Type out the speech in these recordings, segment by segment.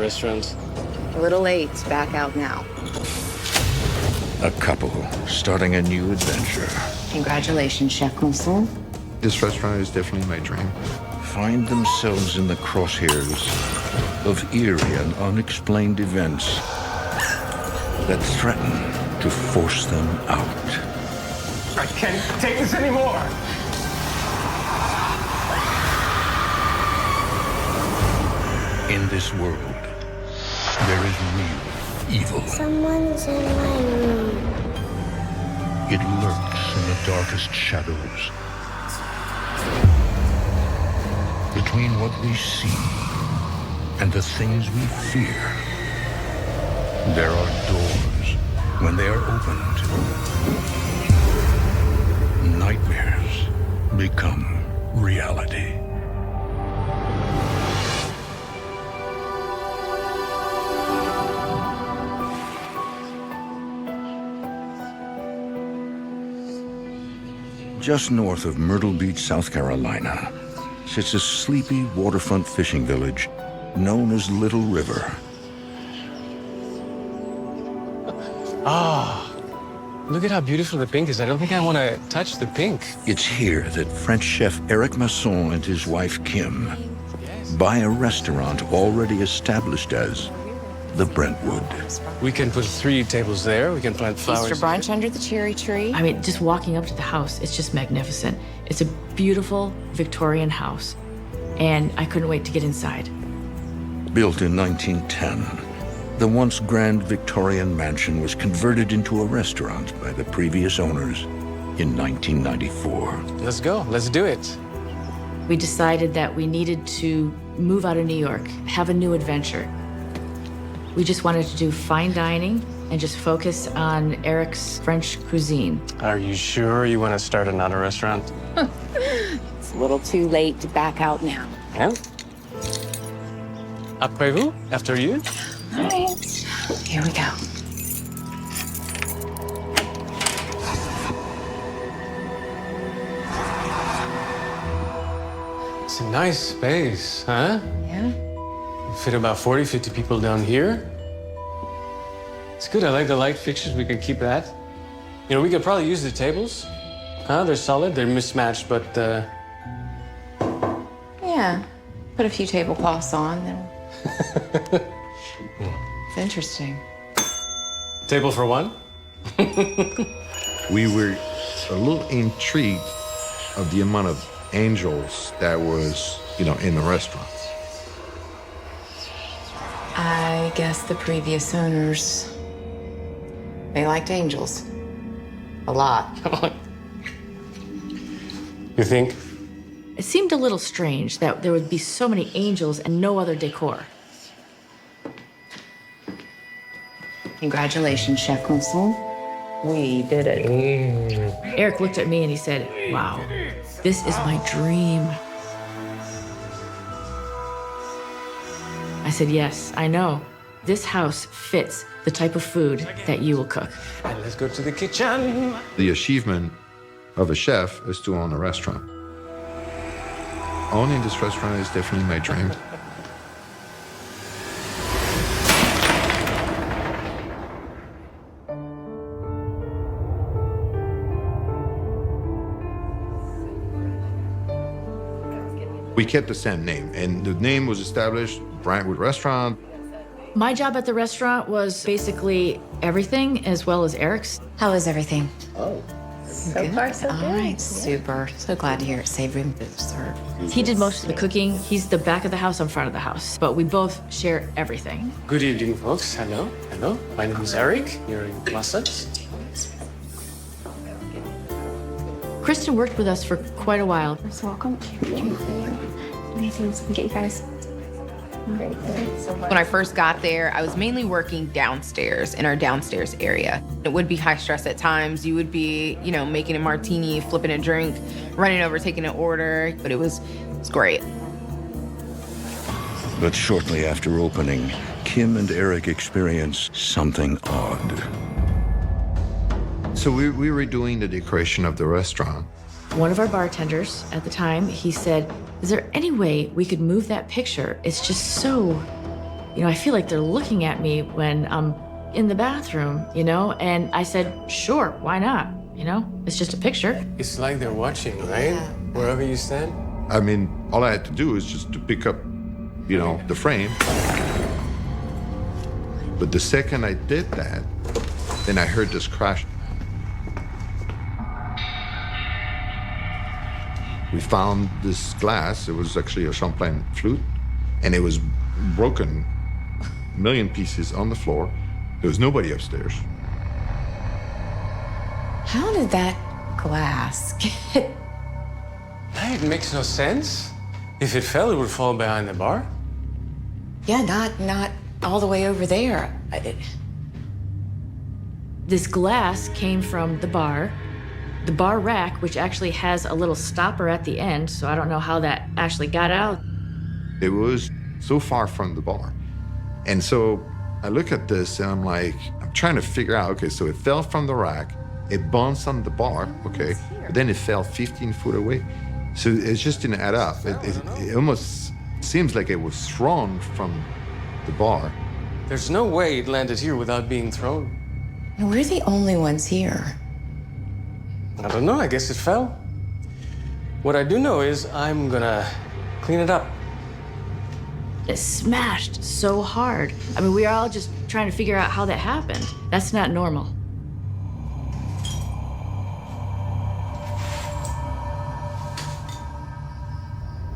restaurant. A little late, back out now. A couple starting a new adventure. Congratulations, Chef Mousson. This restaurant is definitely my dream. Find themselves in the crosshairs of eerie and unexplained events that threaten to force them out. I can't take this anymore. In this world, there is real evil. Someone's in my room. It lurks in the darkest shadows. Between what we see and the things we fear, there are doors. When they are opened, nightmares become reality. Just north of Myrtle Beach, South Carolina, sits a sleepy waterfront fishing village known as Little River. Look at how beautiful the pink is. I don't think I want to touch the pink. It's here that French chef Eric Masson and his wife Kim buy a restaurant already established as the Brentwood. We can put 3 tables there. We can plant flowers. Easter brunch under the cherry tree. I mean, just walking up to the house, it's just magnificent. It's a beautiful Victorian house, and I couldn't wait to get inside. Built in 1910, the once grand Victorian mansion was converted into a restaurant by the previous owners in 1994. Let's go. Let's do it. We decided that we needed to move out of New York, have a new adventure. We just wanted to do fine dining and just focus on Eric's French cuisine. Are you sure you want to start another restaurant? It's a little too late to back out now. Yeah. Après vous? After you? All right, here we go. It's a nice space, huh? Yeah. Fit about 40, 50 people down here. It's good. I like the light fixtures. We can keep that. You know, we could probably use the tables. Huh? They're solid. They're mismatched, but Yeah. Put a few tablecloths on. Then. It's interesting. table for one. We were a little intrigued of the amount of angels that was, in the restaurant. I guess the previous owners, they liked angels. A lot. You think? It seemed a little strange that there would be so many angels and no other decor. Congratulations, Chef Mousson. We did it. Eric looked at me and he said, "Wow, this is my dream." I said, "Yes, I know. This house fits the type of food that you will cook." And let's go to the kitchen. The achievement of a chef is to own a restaurant. Owning this restaurant is definitely my dream. We kept the same name, and the name was established, Brentwood Restaurant. My job at the restaurant was basically everything as well as Eric's. How is everything? So far, so good. All right, super. So glad to hear it. Savory and dessert. He did most of the cooking. He's the back of the house, I'm front of the house. But we both share everything. Good evening, folks. Hello. Hello. My name is Eric. You're in classes. Kristen worked with us for quite a while. So welcome. Anything else we can get you guys? When I first got there, I was mainly working downstairs in our downstairs area. It would be high stress at times. You would be, making a martini, flipping a drink, running over, taking an order, but it was great. But shortly after opening, Kim and Eric experienced something odd. So we were doing the decoration of the restaurant. One of our bartenders at the time, he said, "Is there any way we could move that picture? It's just so, I feel like they're looking at me when I'm in the bathroom, And I said, sure, why not? It's just a picture. It's like they're watching, right? Wherever you stand. I mean, all I had to do is just to pick up, the frame. But the second I did that, then I heard this crash. We found this glass. It was actually a champagne flute, and it was broken, a million pieces on the floor. There was nobody upstairs. How did that glass get... It makes no sense. If it fell, it would fall behind the bar. Yeah, not all the way over there. This glass came from the bar rack, which actually has a little stopper at the end, so I don't know how that actually got out. It was so far from the bar. And so I look at this and I'm trying to figure out, okay, so it fell from the rack, it bounced on the bar, okay, but then it fell 15 foot away. So it just didn't add up. It almost seems like it was thrown from the bar. There's no way it landed here without being thrown. We're the only ones here. I don't know, I guess it fell. What I do know is I'm gonna clean it up. It smashed so hard. I mean, we are all just trying to figure out how that happened. That's not normal.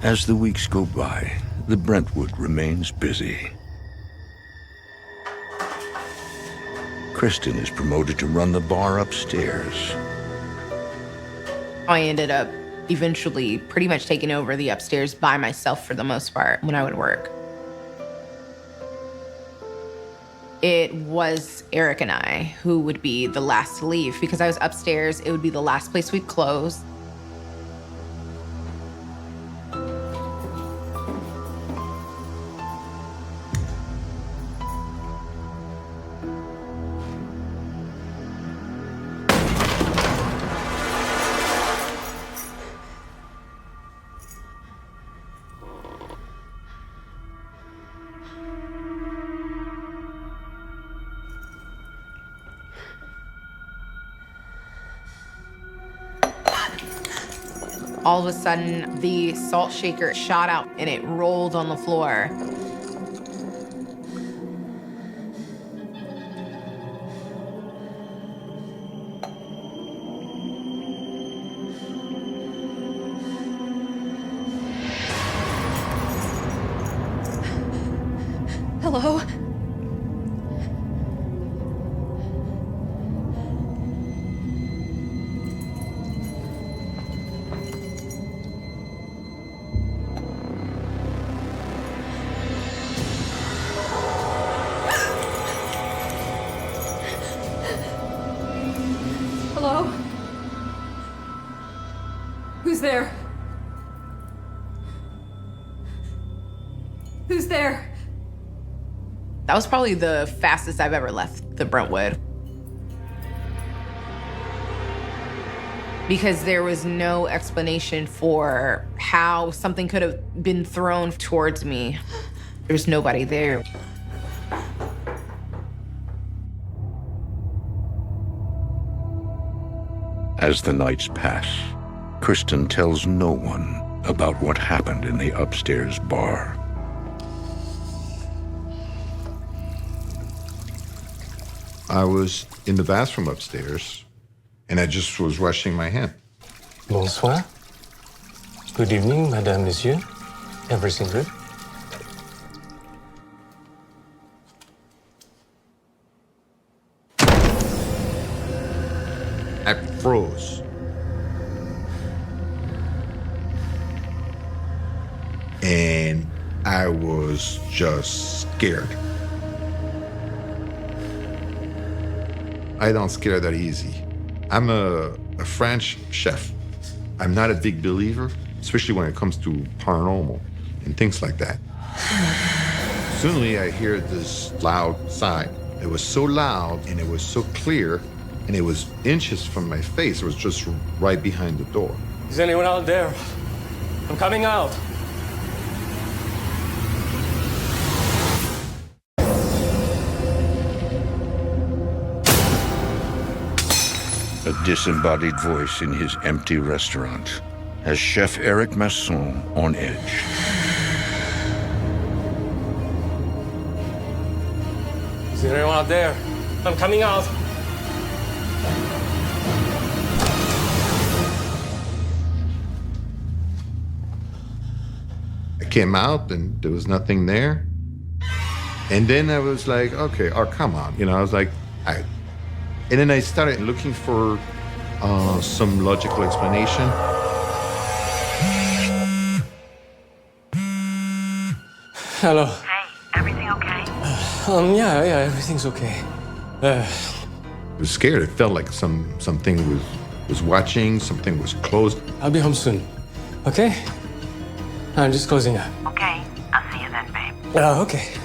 As the weeks go by, the Brentwood remains busy. Kristen is promoted to run the bar upstairs. I ended up eventually pretty much taking over the upstairs by myself for the most part when I would work. It was Eric and I who would be the last to leave because I was upstairs. It would be the last place we'd close. All of a sudden, the salt shaker shot out and it rolled on the floor. Hello? Hello? Who's there? Who's there? That was probably the fastest I've ever left the Brentwood. Because there was no explanation for how something could have been thrown towards me. There was nobody there. As the nights pass, Kristen tells no one about what happened in the upstairs bar. I was in the bathroom upstairs, and I just was washing my hand. Bonsoir. Good evening, Madame, Monsieur. Everything good? I froze. And I was just scared. I don't scare that easy. I'm a French chef. I'm not a big believer, especially when it comes to paranormal and things like that. Suddenly I hear this loud sigh. It was so loud and it was so clear and it was inches from my face. It was just right behind the door. Is anyone out there? I'm coming out. A disembodied voice in his empty restaurant has Chef Eric Masson on edge. Is there anyone out there? I'm coming out. I came out and there was nothing there. And then I was like, okay, oh, come on. I was like, all right. And then I started looking for some logical explanation. Hello. Hey, everything okay? Yeah, everything's okay. I was scared. It felt like something was watching, something was closed. I'll be home soon. Okay? I'm just closing up. Okay, I'll see you then, babe. Okay.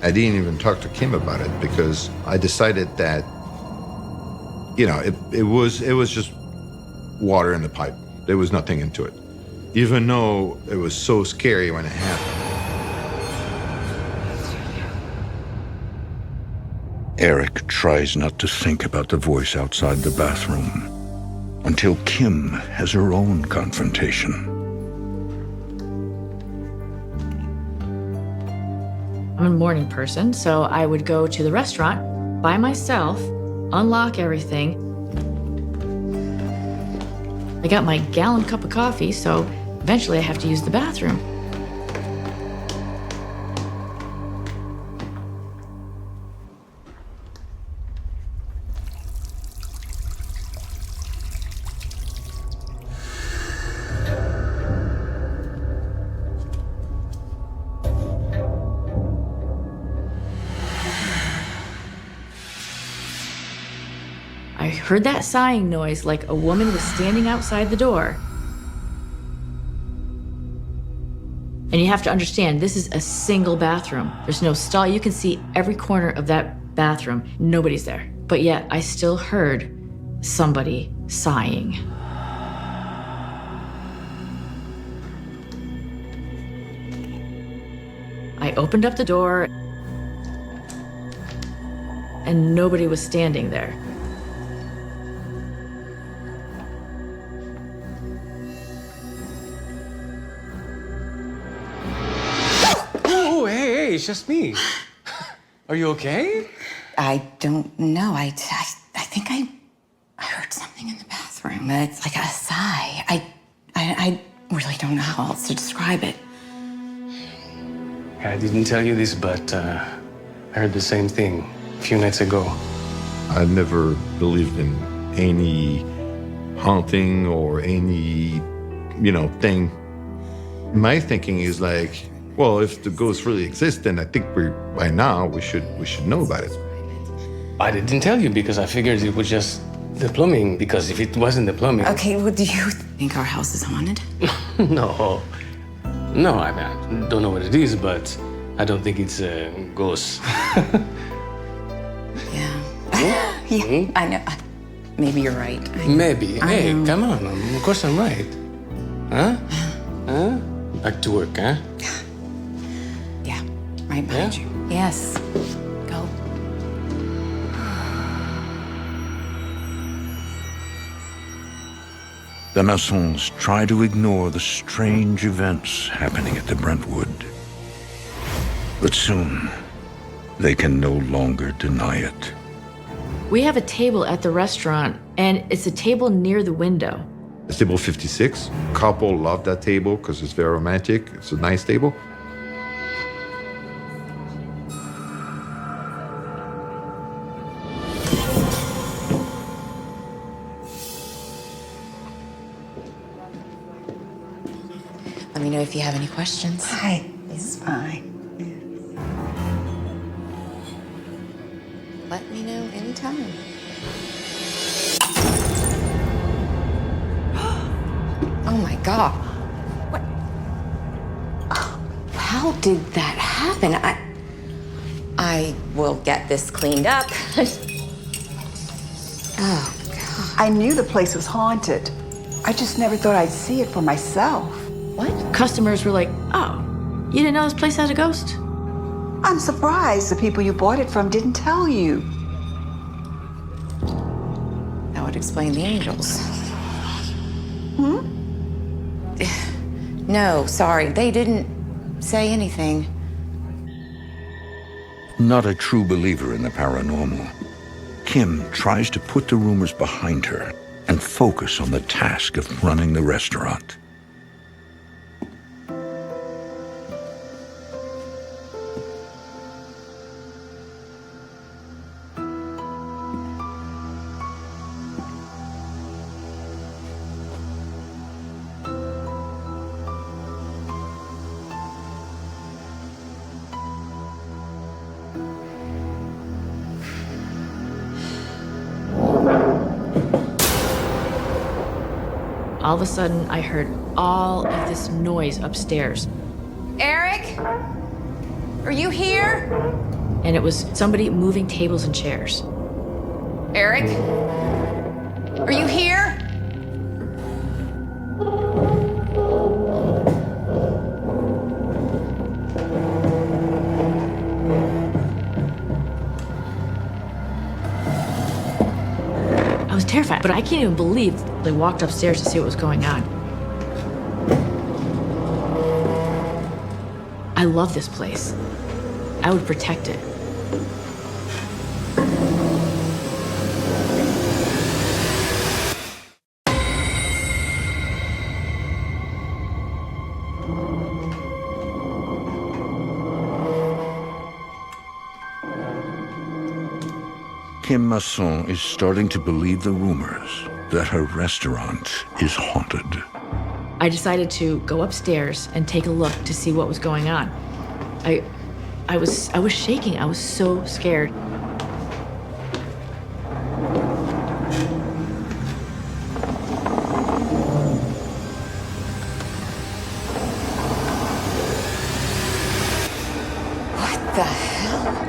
I didn't even talk to Kim about it because I decided that, it was just water in the pipe. There was nothing into it. Even though it was so scary when it happened. Eric tries not to think about the voice outside the bathroom until Kim has her own confrontation. I'm a morning person, so I would go to the restaurant by myself, unlock everything. I got my gallon cup of coffee, so eventually I have to use the bathroom. I heard that sighing noise like a woman was standing outside the door. And you have to understand, this is a single bathroom. There's no stall. You can see every corner of that bathroom. Nobody's there. But yet, I still heard somebody sighing. I opened up the door, and nobody was standing there. Oh, hey, it's just me. Are you okay? I don't know. I think I heard something in the bathroom. It's like a sigh. I really don't know how else to describe it. I didn't tell you this, but I heard the same thing a few nights ago. I never believed in any haunting or any, thing. My thinking is like, well, if the ghosts really exist, then I think by now we should know about it. I didn't tell you because I figured it was just the plumbing, because if it wasn't the plumbing... Okay, well, do you think our house is haunted? No, I mean, I don't know what it is, but I don't think it's a ghost. Yeah, I know. Maybe you're right. Maybe. Hey, come on. Of course I'm right. Huh? Back to work, huh? Yeah, right behind you. Yes. Go. The Massons try to ignore the strange events happening at the Brentwood. But soon, they can no longer deny it. We have a table at the restaurant, and it's a table near the window. It's table 56. Couple love that table because it's very romantic. It's a nice table. Let me know if you have any questions. Hi, it's fine. Let me know anytime. Oh my God. What? Oh, how did that happen? I will get this cleaned up. Oh, God. I knew the place was haunted. I just never thought I'd see it for myself. What? Customers were like, oh, you didn't know this place had a ghost? I'm surprised the people you bought it from didn't tell you. explain the angels. No, sorry, they didn't say anything. Not a true believer in the paranormal, Kim tries to put the rumors behind her and focus on the task of running the restaurant. All of a sudden, I heard all of this noise upstairs. Eric? Are you here? And it was somebody moving tables and chairs. Eric? Are you here? I was terrified, but I can't even believe they walked upstairs to see what was going on. I love this place. I would protect it. Kim Masson is starting to believe the rumors that her restaurant is haunted. I decided to go upstairs and take a look to see what was going on. I was shaking. I was so scared. What the hell?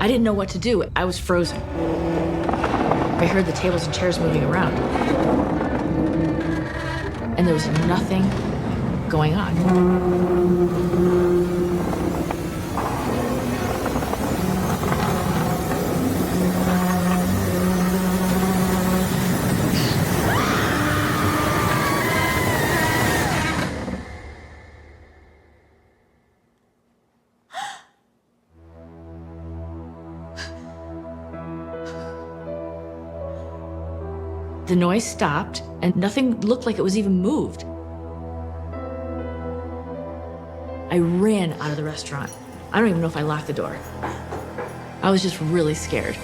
I didn't know what to do. I was frozen. I heard the tables and chairs moving around. And there was nothing going on. The noise stopped, and nothing looked like it was even moved. I ran out of the restaurant. I don't even know if I locked the door. I was just really scared.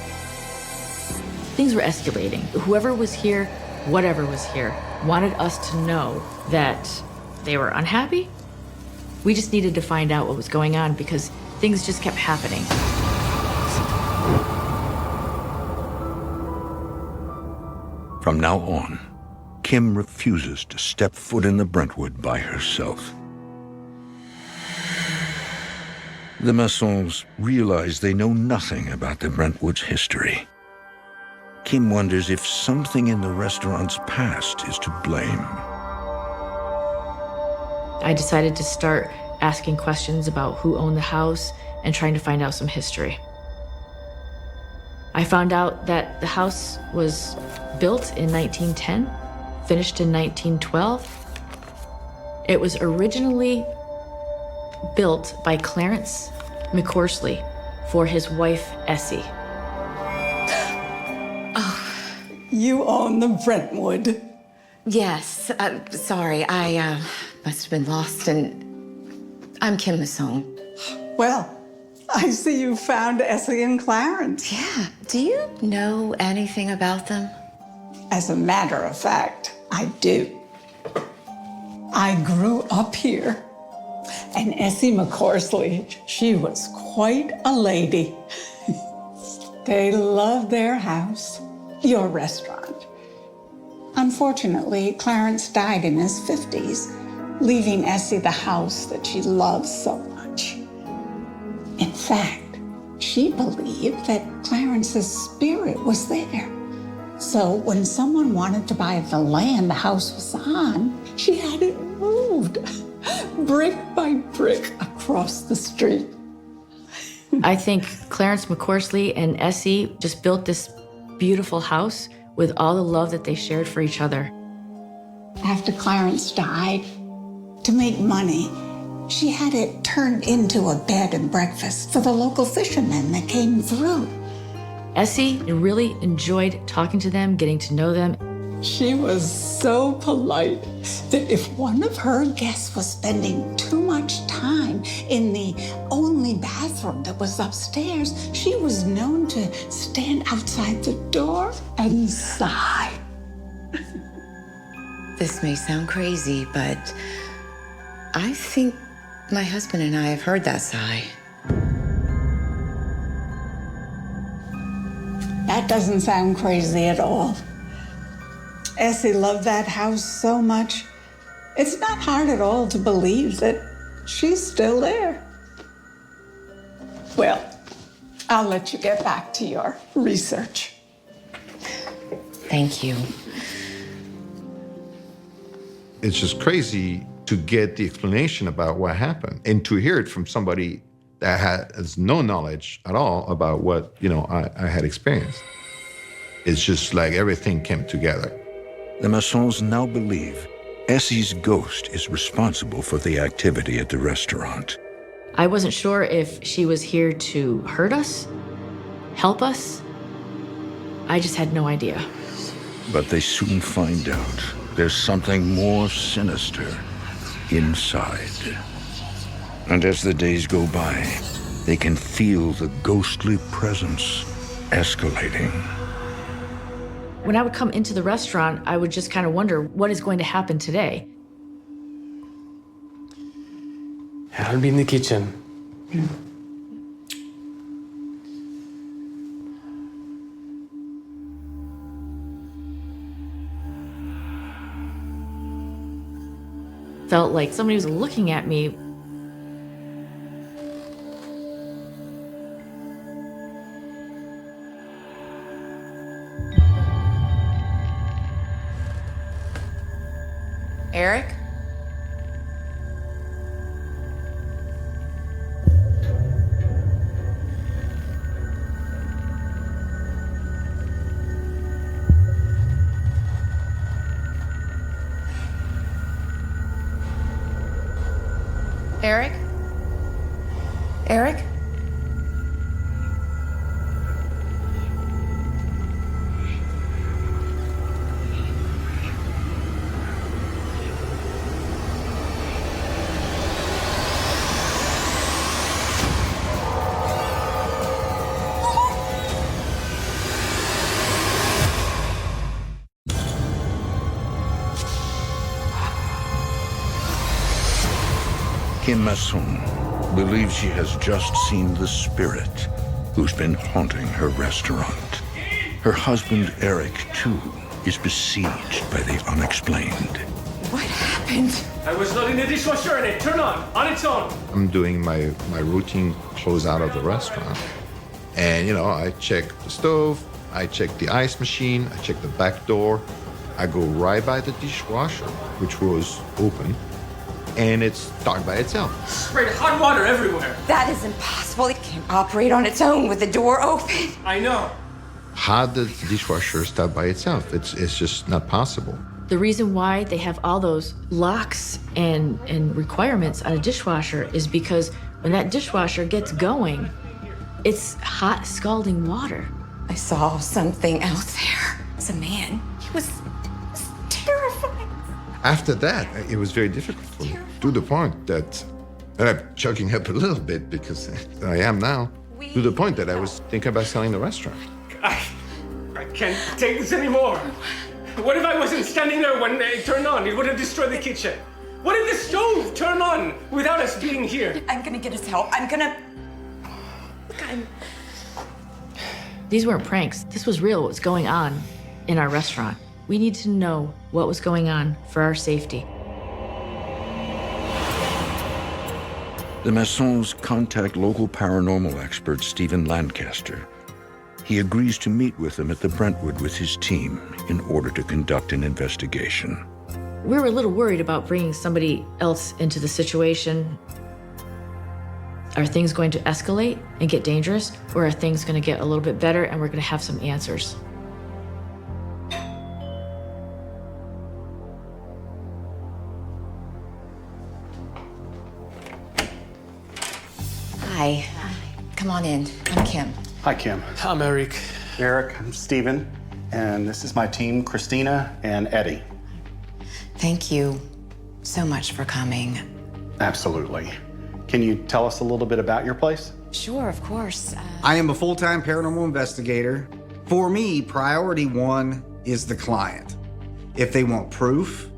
Things were escalating. Whoever was here, whatever was here, wanted us to know that they were unhappy. We just needed to find out what was going on because things just kept happening. From now on, Kim refuses to step foot in the Brentwood by herself. The Massons realize they know nothing about the Brentwood's history. Kim wonders if something in the restaurant's past is to blame. I decided to start asking questions about who owned the house and trying to find out some history. I found out that the house was built in 1910, finished in 1912. It was originally built by Clarence McCorsley for his wife, Essie. You own the Brentwood. Yes, sorry, I must have been lost, and I'm Kim Masson. Well, I see you found Essie and Clarence. Yeah, do you know anything about them? As a matter of fact, I do. I grew up here, and Essie McCorsley, she was quite a lady. They loved their house, your restaurant. Unfortunately, Clarence died in his 50s, leaving Essie the house that she loved so much. In fact, she believed that Clarence's spirit was there, So when someone wanted to buy the land the house was on, she had it moved brick by brick across the street. I think Clarence McCorsley and Essie just built this beautiful house with all the love that they shared for each other. After Clarence died, to make money, she had it turned into a bed and breakfast for the local fishermen that came through. Essie really enjoyed talking to them, getting to know them. She was so polite that if one of her guests was spending too much time in the only bathroom that was upstairs, she was known to stand outside the door and sigh. This may sound crazy, but I think my husband and I have heard that sigh. That doesn't sound crazy at all. Essie loved that house so much. It's not hard at all to believe that she's still there. Well, I'll let you get back to your research. Thank you. It's just crazy to get the explanation about what happened and to hear it from somebody that has no knowledge at all about what, I had experienced. It's just like everything came together. The Massons now believe Essie's ghost is responsible for the activity at the restaurant. I wasn't sure if she was here to hurt us, help us. I just had no idea. But they soon find out there's something more sinister inside. And as the days go by, they can feel the ghostly presence escalating. When I would come into the restaurant, I would just kind of wonder what is going to happen today. I'll be in the kitchen. Felt like somebody was looking at me. Eric? Eric? Eric? Kim Masson believes she has just seen the spirit who's been haunting her restaurant. Her husband, Eric, too, is besieged by the unexplained. What happened? I was loading the dishwasher and it turned on its own. I'm doing my routine close out of the restaurant. And, I check the stove, I check the ice machine, I check the back door. I go right by the dishwasher, which was open, and it started by itself. Sprayed hot water everywhere. That is impossible. It can't operate on its own with the door open. I know. How did the dishwasher start by itself? It's just not possible. The reason why they have all those locks and requirements on a dishwasher is because when that dishwasher gets going, it's hot, scalding water. I saw something out there. It's a man. He was terrifying. After that, it was very difficult for me, to the point that, and I'm choking up a little bit because I am now, to the point that I was thinking about selling the restaurant. I can't take this anymore. What if I wasn't standing there when it turned on? It would have destroyed the kitchen. What if the stove turned on without us being here? I'm gonna get us help. These weren't pranks. This was real, what was going on in our restaurant. We need to know what was going on for our safety. The Massons contact local paranormal expert Stephen Lancaster. He agrees to meet with them at the Brentwood with his team in order to conduct an investigation. We were a little worried about bringing somebody else into the situation. Are things going to escalate and get dangerous, or are things going to get a little bit better and we're going to have some answers? Hi. Come on in. I'm Kim. Hi, Kim. I'm Eric. Eric, I'm Steven, and this is my team, Christina and Eddie. Thank you so much for coming. Absolutely. Can you tell us a little bit about your place? Sure, of course. I am a full-time paranormal investigator. For me, priority one is the client. If they want proof,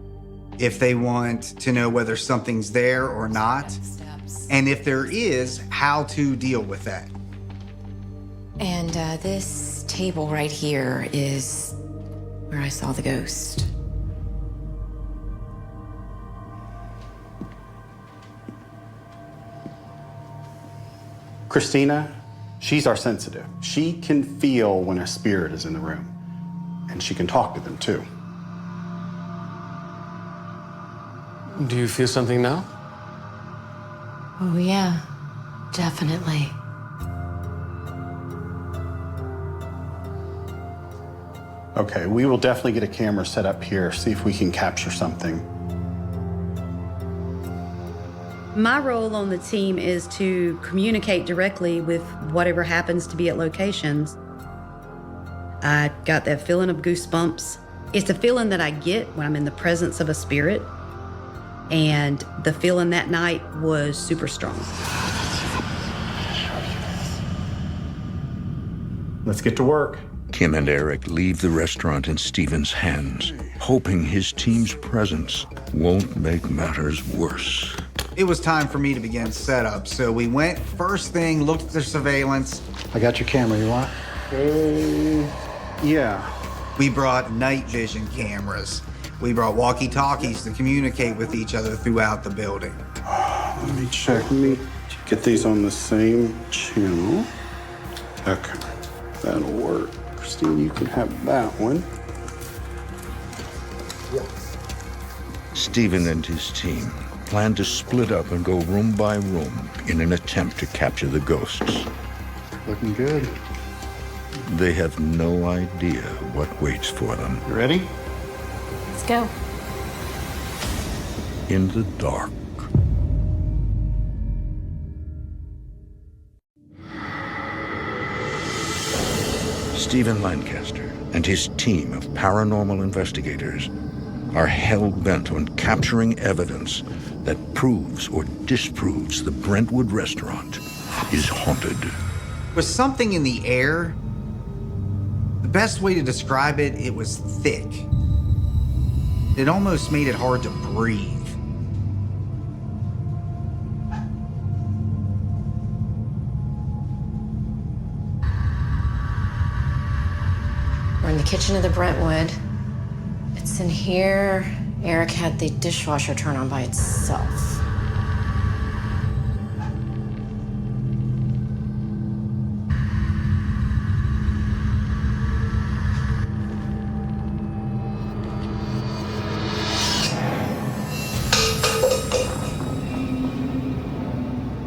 if they want to know whether something's there or not, and if there is, how to deal with that. And this table right here is where I saw the ghost. Christina, she's our sensitive. She can feel when a spirit is in the room, and she can talk to them too. Do you feel something now? Oh, yeah, definitely. Okay, we will definitely get a camera set up here, see if we can capture something. My role on the team is to communicate directly with whatever happens to be at locations. I got that feeling of goosebumps. It's a feeling that I get when I'm in the presence of a spirit, and the feeling that night was super strong. Let's get to work. Kim and Eric leave the restaurant in Steven's hands, hoping his team's presence won't make matters worse. It was time for me to begin setup, so we went first thing, looked at the surveillance. I got your camera, you want? Yeah. We brought night vision cameras. We brought walkie-talkies to communicate with each other throughout the building. Let me check. Let me get these on the same channel. Okay, that'll work. Christine, you can have that one. Steven and his team plan to split up and go room by room in an attempt to capture the ghosts. Looking good. They have no idea what waits for them. You ready? Let's go. In the dark. Stephen Lancaster and his team of paranormal investigators are hell-bent on capturing evidence that proves or disproves the Brentwood restaurant is haunted. There was something in the air. The best way to describe it, it was thick. It almost made it hard to breathe. We're in the kitchen of the Brentwood. It's in here. Eric had the dishwasher turn on by itself.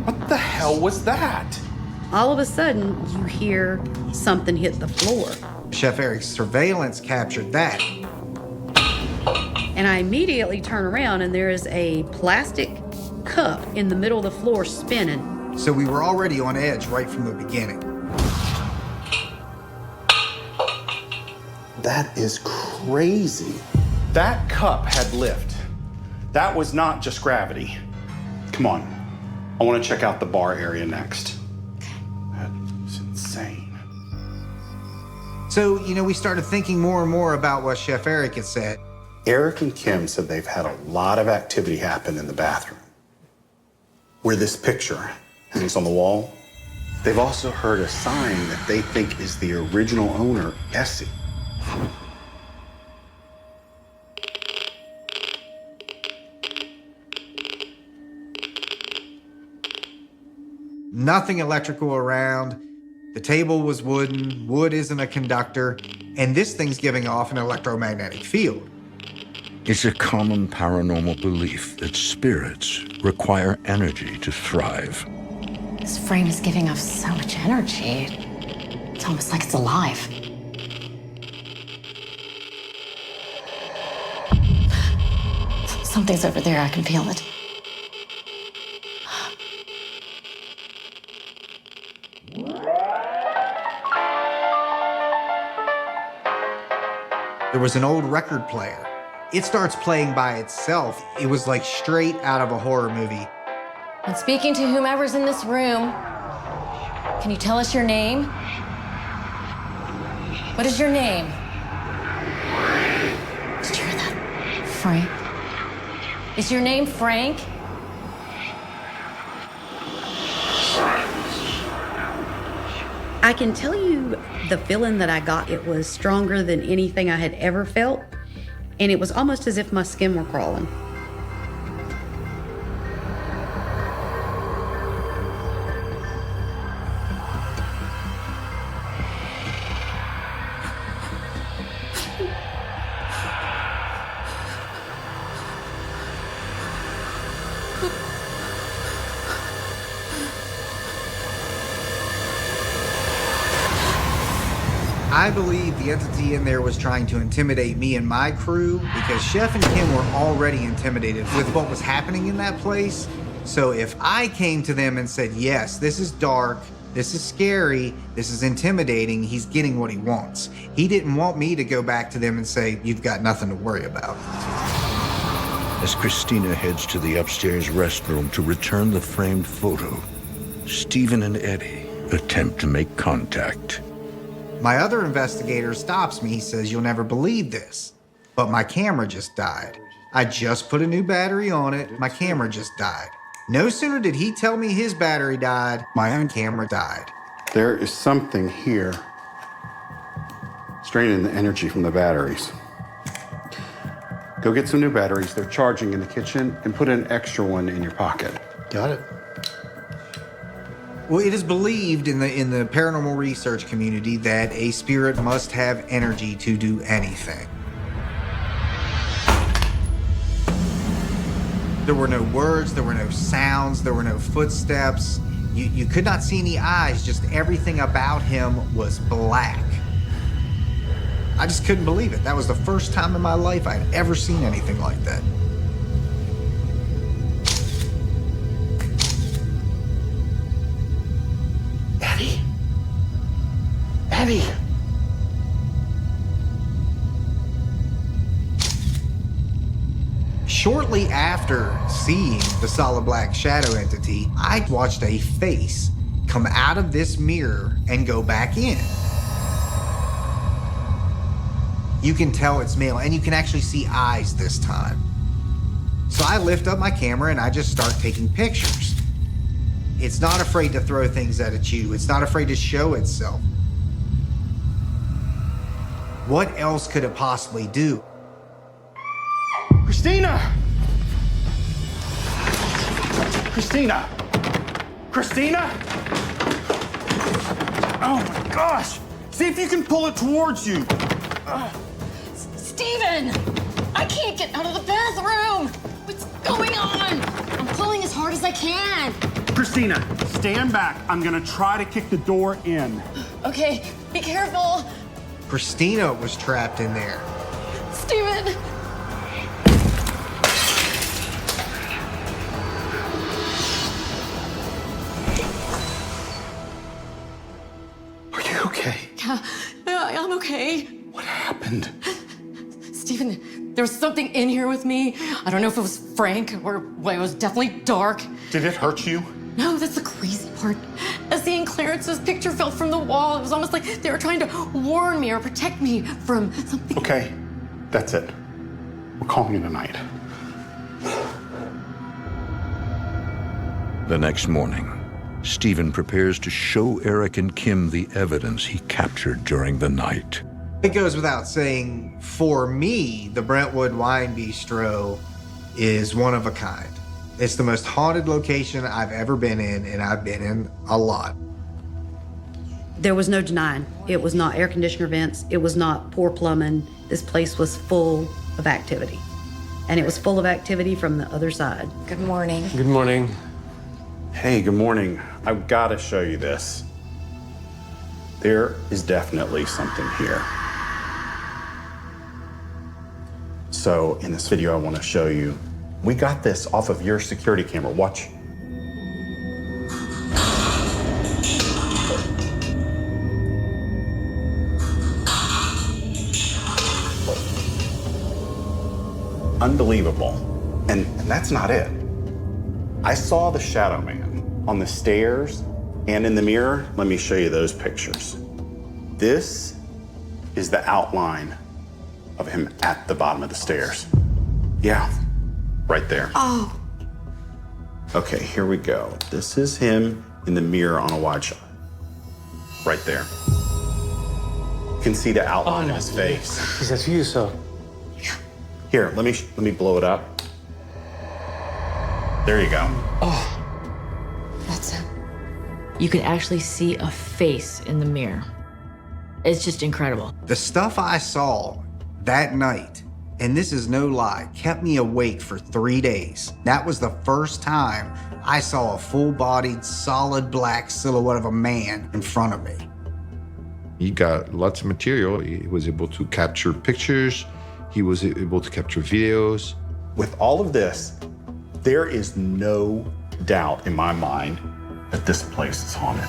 What the hell was that? All of a sudden, you hear something hit the floor. Chef Eric's surveillance captured that. And I immediately turn around and there is a plastic cup in the middle of the floor spinning. So we were already on edge right from the beginning. That is crazy. That cup had lift. That was not just gravity. Come on. I want to check out the bar area next. That is insane. So, we started thinking more and more about what Chef Eric had said. Eric and Kim said they've had a lot of activity happen in the bathroom. Where this picture hangs on the wall, they've also heard a sign that they think is the original owner, Essie. Nothing electrical around. The table was wooden, wood isn't a conductor, and this thing's giving off an electromagnetic field. It's a common paranormal belief that spirits require energy to thrive. This frame is giving off so much energy. It's almost like it's alive. Something's over there, I can feel it. There was an old record player. It starts playing by itself. It was like straight out of a horror movie. When speaking to whomever's in this room, can you tell us your name? What is your name? Did you hear that? Frank? Is your name Frank? I can tell you the feeling that I got, it was stronger than anything I had ever felt, and it was almost as if my skin were crawling. I believe the entity in there was trying to intimidate me and my crew because Chef and Kim were already intimidated with what was happening in that place. So if I came to them and said, yes, this is dark, this is scary, this is intimidating, he's getting what he wants. He didn't want me to go back to them and say, you've got nothing to worry about. As Christina heads to the upstairs restroom to return the framed photo, Stephen and Eddie attempt to make contact. My other investigator stops me. He says, you'll never believe this, but my camera just died. I just put a new battery on it. My camera just died. No sooner did he tell me his battery died, my own camera died. There is something here straining the energy from the batteries. Go get some new batteries. They're charging in the kitchen, and put an extra one in your pocket. Got it? Well, it is believed in the paranormal research community that a spirit must have energy to do anything. There were no words, there were no sounds, there were no footsteps. You could not see any eyes, just everything about him was black. I just couldn't believe it. That was the first time in my life I'd ever seen anything like that. Eddie! Shortly after seeing the solid black shadow entity, I watched a face come out of this mirror and go back in. You can tell it's male, and you can actually see eyes this time. So I lift up my camera and I just start taking pictures. It's not afraid to throw things at you. It's not afraid to show itself. What else could it possibly do? Christina! Christina! Christina! Oh my gosh! See if you can pull it towards you. Steven! I can't get out of the bathroom! What's going on? I'm pulling as hard as I can. Christina, stand back. I'm gonna try to kick the door in. Okay, be careful. Christina was trapped in there. Steven! Are you okay? Yeah, I'm okay. What happened? Steven, there was something in here with me. I don't know if it was Frank or well, it was definitely dark. Did it hurt you? No, that's the crazy part. As seeing Clarence's picture fell from the wall, it was almost like they were trying to warn me or protect me from something. Okay, that's it. We're calling it a night. The next morning, Stephen prepares to show Eric and Kim the evidence he captured during the night. It goes without saying, for me, the Brentwood Wine Bistro is one of a kind. It's the most haunted location I've ever been in, and I've been in a lot. There was no denying. It was not air conditioner vents. It was not poor plumbing. This place was full of activity. And it was full of activity from the other side. Good morning. Good morning. Hey, good morning. I've got to show you this. There is definitely something here. So in this video I want to show you, we got this off of your security camera. Watch. Unbelievable. And that's not it. I saw the shadow man on the stairs and in the mirror. Let me show you those pictures. This is the outline of him at the bottom of the stairs. Yeah, right there. Oh. Okay, here we go. This is him in the mirror on a wide shot. Right there. You can see the outline of his face. Is that who you saw? Here, let me blow it up. There you go. Oh. That's him. You can actually see a face in the mirror. It's just incredible. The stuff I saw that night, and this is no lie, kept me awake for 3 days. That was the first time I saw a full-bodied, solid black silhouette of a man in front of me. He got lots of material. He was able to capture pictures. He was able to capture videos. With all of this, there is no doubt in my mind that this place is haunted.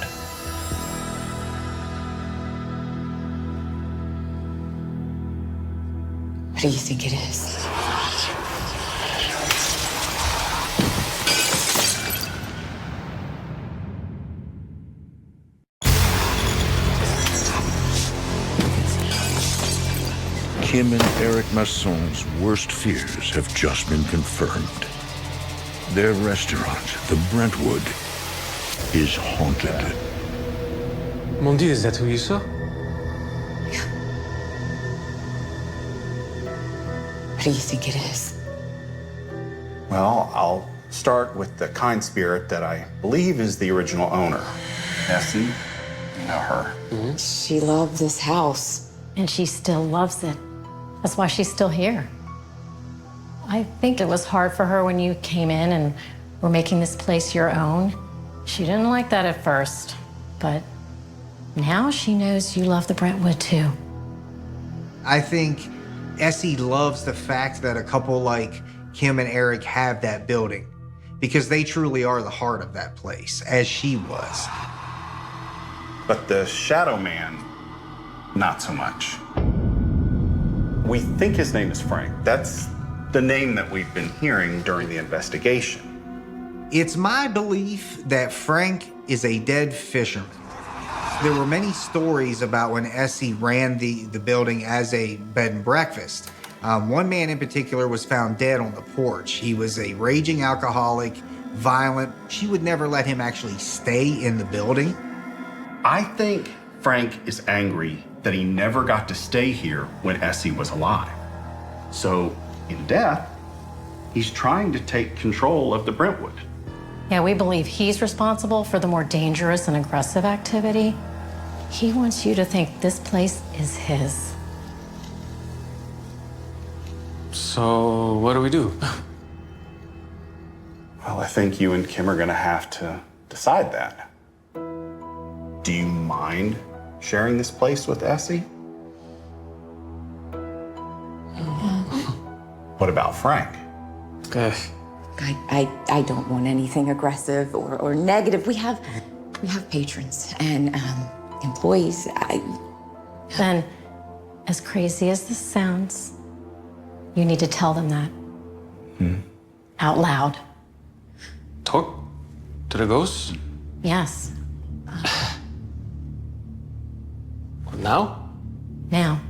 What do you think it is? Kim and Eric Masson's worst fears have just been confirmed. Their restaurant, the Brentwood, is haunted. Mon Dieu, is that who you saw? What do you think it is? Well, I'll start with the kind spirit that I believe is the original owner. Essie, you know her. She loved this house. And she still loves it. That's why she's still here. I think it was hard for her when you came in and were making this place your own. She didn't like that at first, but now she knows you love the Brentwood too. I think Essie loves the fact that a couple like Kim and Eric have that building because they truly are the heart of that place, as she was. But the Shadow Man, not so much. We think his name is Frank. That's the name that we've been hearing during the investigation. It's my belief that Frank is a dead fisherman. There were many stories about when Essie ran the building as a bed and breakfast. One man in particular was found dead on the porch. He was a raging alcoholic, violent. She would never let him actually stay in the building. I think Frank is angry that he never got to stay here when Essie was alive. So, in death, he's trying to take control of the Brentwood. Yeah, we believe he's responsible for the more dangerous and aggressive activity. He wants you to think this place is his. So, what do we do? Well, I think you and Kim are gonna have to decide that. Do you mind sharing this place with Essie? What about Frank? I don't want anything aggressive or negative. We have patrons and employees. Then, as crazy as this sounds, you need to tell them that. Out loud. Talk to the ghosts? Yes. Now? Now.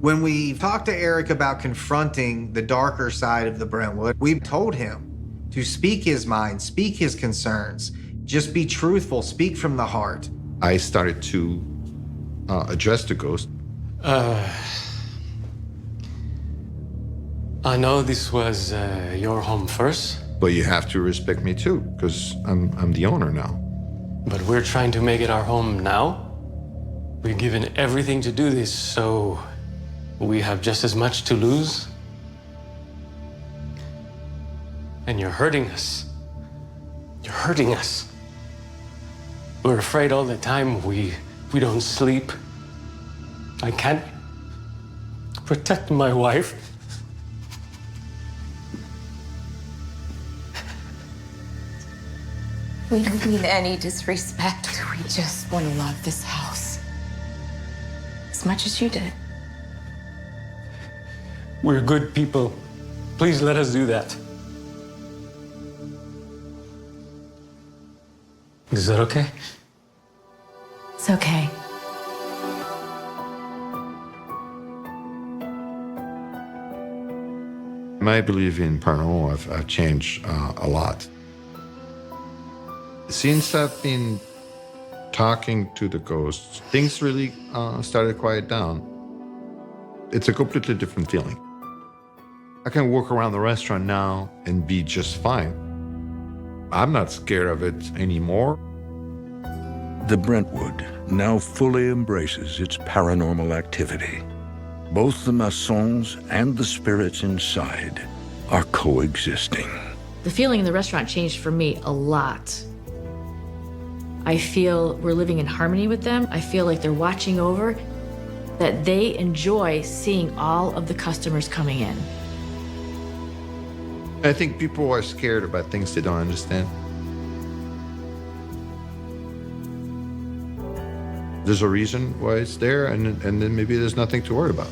When we talked to Eric about confronting the darker side of the Brentwood, we told him to speak his mind, speak his concerns, just be truthful, speak from the heart. I started to address the ghost. I know this was your home first. But you have to respect me too, because I'm the owner now. But we're trying to make it our home now. We've given everything to do this, so we have just as much to lose. And you're hurting us. You're hurting us. We're afraid all the time. We don't sleep. I can't protect my wife. We don't mean any disrespect. We just want to love this house as much as you did. We're good people. Please let us do that. Is that okay? It's okay. My belief in paranormal have changed a lot. Since I've been talking to the ghosts, things really started to quiet down. It's a completely different feeling. I can walk around the restaurant now and be just fine. I'm not scared of it anymore. The Brentwood now fully embraces its paranormal activity. Both the maçons and the spirits inside are coexisting. The feeling in the restaurant changed for me a lot. I feel we're living in harmony with them. I feel like they're watching over, that they enjoy seeing all of the customers coming in. I think people are scared about things they don't understand. There's a reason why it's there, and then maybe there's nothing to worry about.